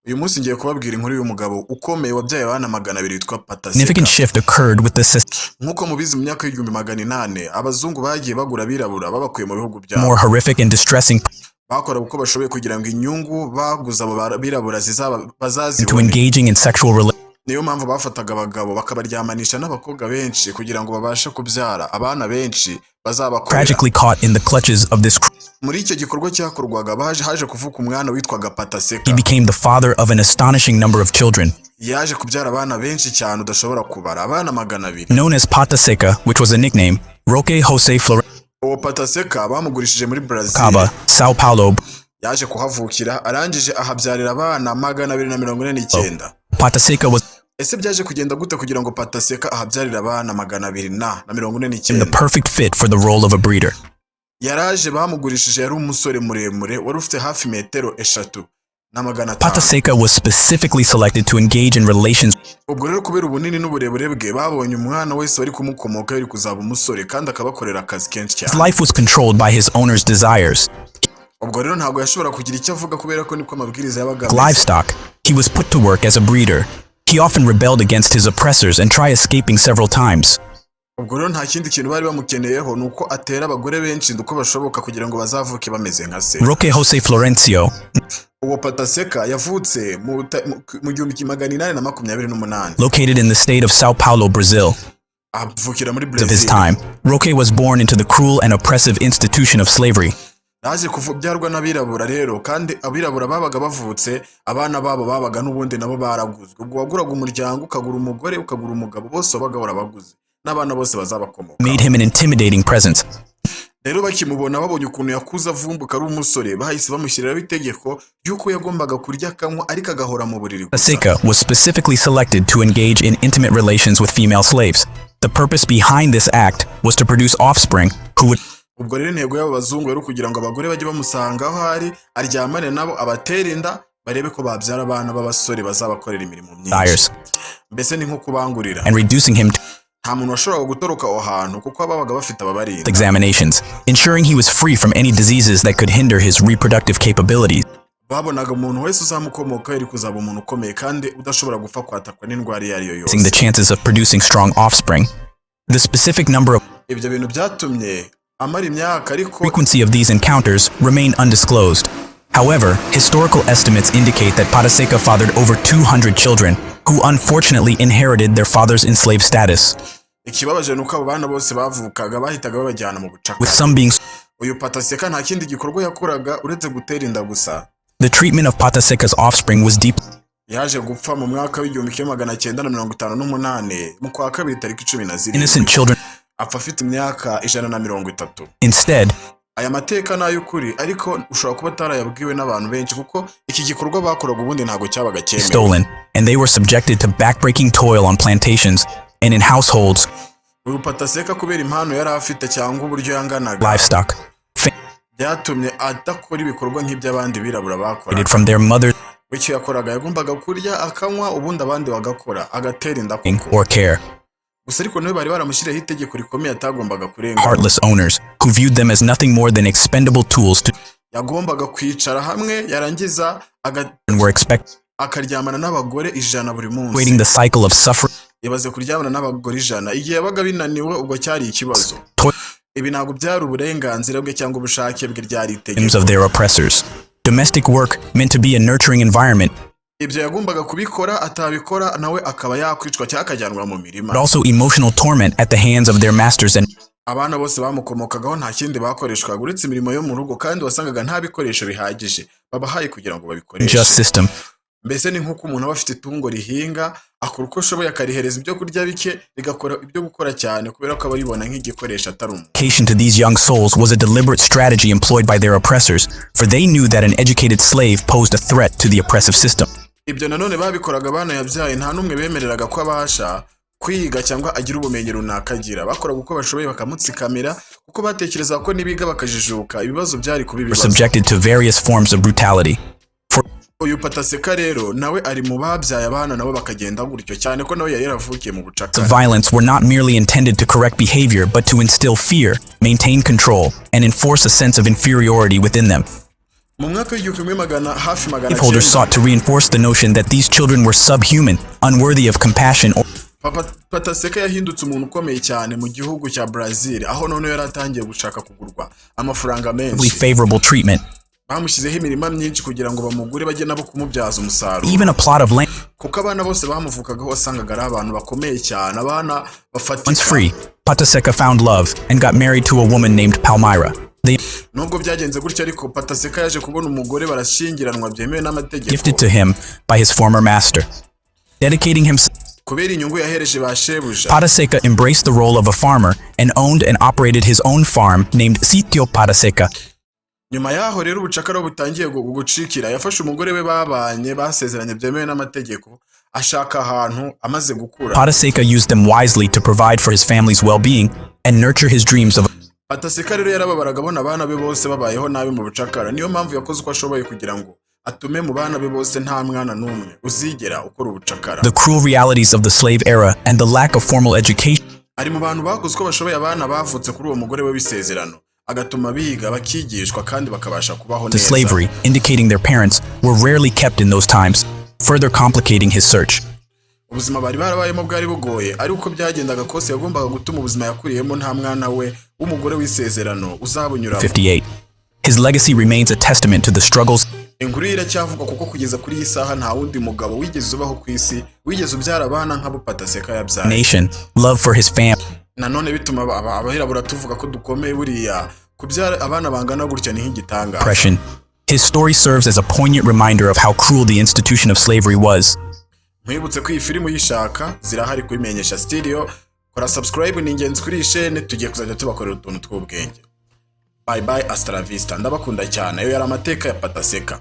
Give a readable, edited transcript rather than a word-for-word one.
Uyu munsi ngiye kubabwira inkuru y'umugabo ukomeye wabyaye abana 200 witwa Pataseka. Significant shift occurred with the system. Nkuko mubizi mu myaka y'800 abazungu bagiye bagura abirabura babakuye mu bihugu byabo. More horrific and distressing. Bakora uko bashoboye kugira ngo inyungu baguza abo birabura bazazibone. Into engaging in sexual relations. Niyo mpamvu bafataga abagabo bakabaryamanisha n'abakobwa benshi kugira ngo babashe kubyara abana benshi bazabakorera. Tragically caught in the clutches of this. Muri icyo gikorwa cyakorwaga haje kuvuka umwana witwaga Pataseka. He became the father of an astonishing number of children. Yaje kubyara abana benshi cyane udashobora kubara, abana 200. Known as Pataseka, which was a nickname, Roque Jose Florencio. Uwo Pataseka bamugurishije muri Brazil. Caba, Sao Paulo. Yaje kuhavukira arangije ahabyarira abana 249. Pataseka was ese byaje kugenda gute kugira ngo Pataseka ahabyarira abana 249? the perfect fit for the role of a breeder. Yaraje bamugurishije yari umusore muremure wari ufite hafi metero 3 na 500. Pataseka was specifically selected to engage in relations. Ubwo rero kubera ubunini n'uburebure bwe babonye umwana wese bari kumukomoka yari kuzaba umusore kandi akabakorera akazi kenshi cyane. His life was controlled by his owner's desires. Ubwo rero ntabwo yashobora kugira icyo avuga kubera ko niko amabwiriza yabaga. Livestock. He was put to work as a breeder. He often rebelled against his oppressors and tried escaping several times. Ubwo rero nta kindi kintu bari bamukeneyeho nuko atera abagore benshi nduko bashoboka kugira ngo bazavuke bameze nka se. Roque Jose Florencio. Uwo Pataseka yavutse mu 1828. Located in the state of Sao Paulo, Brazil. Avukira muri Of Brazil. his time, Roque was born into the cruel and oppressive institution of slavery. Naje kuvyarwa n'abirabura rero kandi abirabura babaga bavutse abana babo babaga n'ubundi nabo baraguzwe. Ubwo waguraga umuryango ukagura umugore ukagura umugabo bose babaga barabaguze n'abana bose bazabakomoka. Made him an intimidating presence. Rero bakimubona babonye ukuntu yakuza vumbuka ari umusore bahise bamushyiriraho itegeko ry'uko yagombaga kurya akanywa ariko agahora mu buriri gusa. Pataseka was specifically selected to engage in intimate relations with female slaves. The purpose behind this act was to produce offspring who would. Ubwo rero intego y'abo bazungu rero kugira ngo abagore bajye bamusanga aho ari aryamane nabo abatera inda barebe ko babyara abana b'abasore bazabakorera imirimo myinshi. Mbese ni nko kubangurira. And reducing him to nta muntu washobora gutoroka aho hantu kuko ababaga bafite ababarinda. Examinations, ensuring he was free from any diseases that could hinder his reproductive capabilities. Babonaga umuntu wese uzamukomoka yari kuzaba umuntu ukomeye kandi udashobora gupfa kwatakwa n'indwara iyo ari yo The yose. chances of producing strong offspring. The specific number of Ibyo bintu byatumye amara imyaka ariko frequency of these encounters remain undisclosed. However, historical estimates indicate that Pataseka fathered over 200 children, who unfortunately inherited their father's enslaved status. ikibabaje nuko abo bana bose bavukaga bahitaga babajyana mu With bucakara. some being Uyu Pataseka nta kindi gikorwa yakoraga uretse gutera inda gusa. the treatment of Pataseka's offspring was deep. Yaje gupfa mu mwaka w'1958 mu kwa kabiri tariki 17. Innocent children. Apfa afite imyaka 130. Instead, Aya mateka nayo ukuri ariko ushobora kuba tarayabwiwe n'abantu benshi kuko iki gikorwa bakoraga ubundi ntago cyabaga cyemewe. stolen, and they were subjected to backbreaking toil on plantations and in households, Uyu Pataseka kubera impano yari afite cyangwa uburyo yanganaga livestock, byatumye adakora ibikorwa nk'iby'abandi birabura bakora. family from their mothers Icyo yakoraga yagombaga kurya akanywa ubundi abandi bagakora agatera inda kuko. or care. Gusa ariko nawe bari baramushyiriyeho itegeko rikomeye atagombaga kurenga. Heartless owners who viewed them as nothing more than expendable tools to Yagombaga kwicara hamwe yarangiza and were expected, akaryamana n'abagore 100 buri munsi. waiting the cycle of suffering, Yabaze kuryamana n'abagore 100 igihe yabaga binaniwe ubwo cyari ikibazo. toil Ibi ntabwo byari uburenganzira bwe cyangwa ubushake bwe ryari itegeko. of their oppressors. Domestic work meant to be a nurturing environment, Ibyo yagombaga kubikora atabikora nawe akaba yakwicwa cyangwa akajyanwa mu mirima. but also emotional torment at the hands of their masters and Abana bose bamukomokagaho nta kindi bakoreshwaga uretse imirimo yo mu rugo kandi wasangaga nta bikoresho bihagije babahaye kugira ngo babikoreshe. just system. Mbese ni nk'uko umuntu aba afite itungo rihinga akora uko ashoboye akarihereza ibyo kurya bike rigakora ibyo gukora cyane kubera ko aba ribona nk'igikoresho atari umuntu. Education to these young souls was a deliberate strategy employed by their oppressors, for they knew that an educated slave posed a threat to the oppressive system. Ibyo nanone babikoraga abana yabyaye nta n'umwe bemereraga ko abasha kwiga cyangwa agira ubumenyi runaka agira. Bakoraga uko bashoboye bakamutsikamira kuko batekereza ko nibiga bakajijuka ibibazo byari kuba Were ibibazo. subjected to various forms of brutality. Uyu Pataseka rero nawe ari mu babyaye abana nabo bakagenda gutyo cyane ko nawe yari yaravukiye mu The bucakara. violence were not merely intended to correct behavior, but to instill fear, maintain control, and enforce a sense of inferiority within them. mu mwaka w'igihumbi hafi magana Slaveholders sought to reinforce the notion that these children were subhuman, unworthy of compassion or Pataseka yahindutse umuntu ukomeye cyane mu gihugu cya Brazil aho none yaratangiye gushaka kugurwa amafaranga menshi favorable treatment. bamushyizeho imirima myinshi kugira ngo bamugure bajye nabo kumubyaza umusaruro Even a plot of land kuko abana bose bamuvukagaho wasangaga ari abantu bakomeye cyane abana bafatika. once free, Pataseka found love and got married to a woman named Palmyra. They nubwo byagenze gutyo ariko Pataseka yaje kubona umugore barashyingiranwa byemewe n'amategeko gifted to him by his former master. Dedicating himself, kubera inyungu yahereje ba shebuja. Pataseka embraced the role of a farmer and owned and operated his own farm named Sitio Pataseka. Nyuma yaho rero ubucakara butangiye gucikira yafashe umugore we babanye basezeranye byemewe n'amategeko ashaka ahantu amaze gukura. Pataseka used them wisely to provide for his family's well-being and nurture his dreams of Pataseka rero yarababaraga abona abana be bose babayeho nabi mu bucakara niyo mpamvu yakoze uko ashoboye kugira ngo atume mu bana be bose nta mwana n'umwe uzigera ukora ubucakara. the cruel realities of the slave era and the lack of formal education. Ari mu bantu bakoze uko bashoboye abana bavutse kuri uwo mugore we w'isezerano agatuma biga bakigishwa kandi bakabasha kubaho to neza. slavery, indicating their parents were rarely kept in those times, further complicating his search. Ubuzima bari barabayemo bwari bugoye ari uko byagendaga kose yagombaga gutuma ubuzima yakuriyemo nta mwana we w'umugore w'isezerano uzabunyuramo. 58. His legacy remains a testament to the struggles Inkuru iracyavugwa kuko kugeza kuri iyi saha nta wundi mugabo wigeze ubaho ku isi wigeze ubyara abana nk'abo Pataseka yabyaye. nation, love for his family, Nanone bituma abahirabura tuvuga ko dukomeye buriya kubyara abana bangana gutya ni nk'igitangaza. oppression. His story serves as a poignant reminder of how cruel the institution of slavery was. Mwibutse ko iyi filime uyishaka zirahari kubimenyesha studio. Kora subscribe ni ingenzi kuri iyi chaîne tugiye kuzajya tubakorera utuntu tw'ubwenge. Bye bye, hasta la vista. Ndabakunda cyane. Ayo yari amateka ya Pataseka.